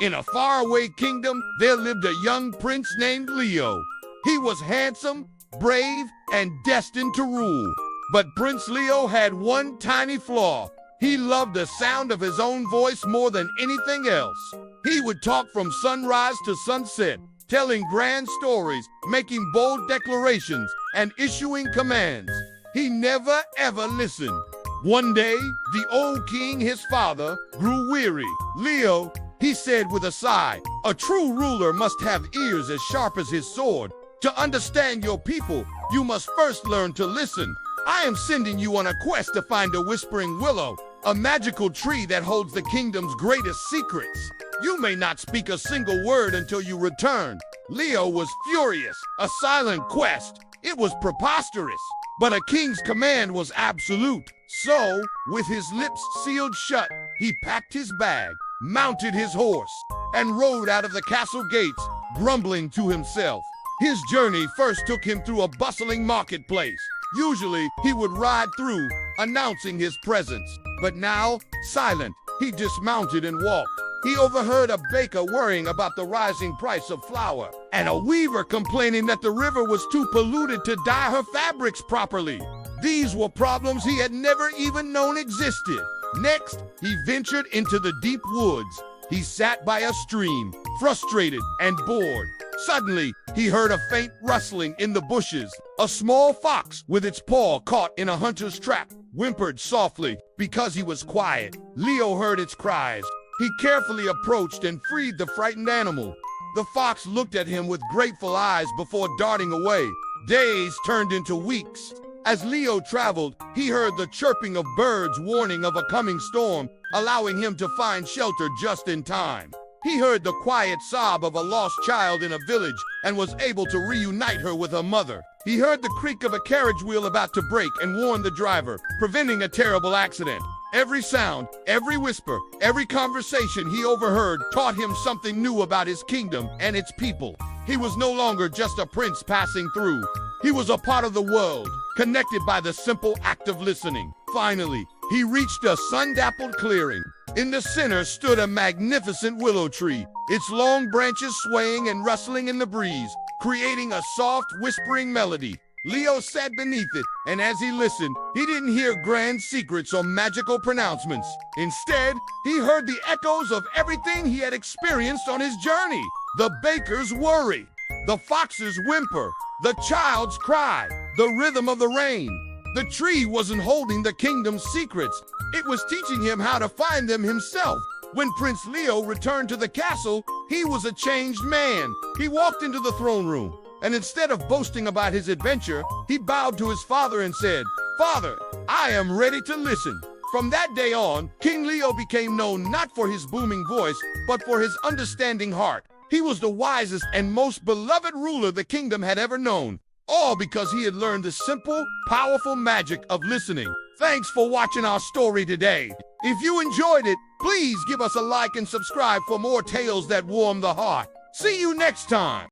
In a faraway kingdom, there lived a young prince named Leo. He was handsome, brave, and destined to rule. But Prince Leo had one tiny flaw. He loved the sound of his own voice more than anything else. He would talk from sunrise to sunset, telling grand stories, making bold declarations, and issuing commands. He never ever listened. One day, the old king, his father, grew weary. "Leo," he said with a sigh, "a true ruler must have ears as sharp as his sword. To understand your people, you must first learn to listen. I am sending you on a quest to find a whispering willow, a magical tree that holds the kingdom's greatest secrets. You may not speak a single word until you return." Leo was furious. A silent quest. It was preposterous. But a king's command was absolute. So, with his lips sealed shut, he packed his bag, mounted his horse, and rode out of the castle gates, grumbling to himself. His journey first took him through a bustling marketplace. Usually, he would ride through, announcing his presence. But now, silent, he dismounted and walked. He overheard a baker worrying about the rising price of flour, and a weaver complaining that the river was too polluted to dye her fabrics properly. These were problems he had never even known existed. Next, he ventured into the deep woods. He sat by a stream, frustrated and bored. Suddenly, he heard a faint rustling in the bushes. A small fox, with its paw caught in a hunter's trap, whimpered softly. Because he was quiet, Leo heard its cries. He carefully approached and freed the frightened animal. The fox looked at him with grateful eyes before darting away. Days turned into weeks. As Leo traveled, he heard the chirping of birds warning of a coming storm, allowing him to find shelter just in time. He heard the quiet sob of a lost child in a village and was able to reunite her with her mother. He heard the creak of a carriage wheel about to break and warned the driver, preventing a terrible accident. Every sound, every whisper, every conversation he overheard taught him something new about his kingdom and its people. He was no longer just a prince passing through. He was a part of the world, connected by the simple act of listening. Finally, he reached a sun-dappled clearing. In the center stood a magnificent willow tree, its long branches swaying and rustling in the breeze, creating a soft, whispering melody. Leo sat beneath it, and as he listened, he didn't hear grand secrets or magical pronouncements. Instead, he heard the echoes of everything he had experienced on his journey. The baker's worry, the fox's whimper, the child's cry, the rhythm of the rain. The tree wasn't holding the kingdom's secrets. It was teaching him how to find them himself. When Prince Leo returned to the castle, he was a changed man. He walked into the throne room, and instead of boasting about his adventure, he bowed to his father and said, "Father, I am ready to listen." From that day on, King Leo became known not for his booming voice, but for his understanding heart. He was the wisest and most beloved ruler the kingdom had ever known, all because he had learned the simple, powerful magic of listening. Thanks for watching our story today. If you enjoyed it, please give us a like and subscribe for more tales that warm the heart. See you next time.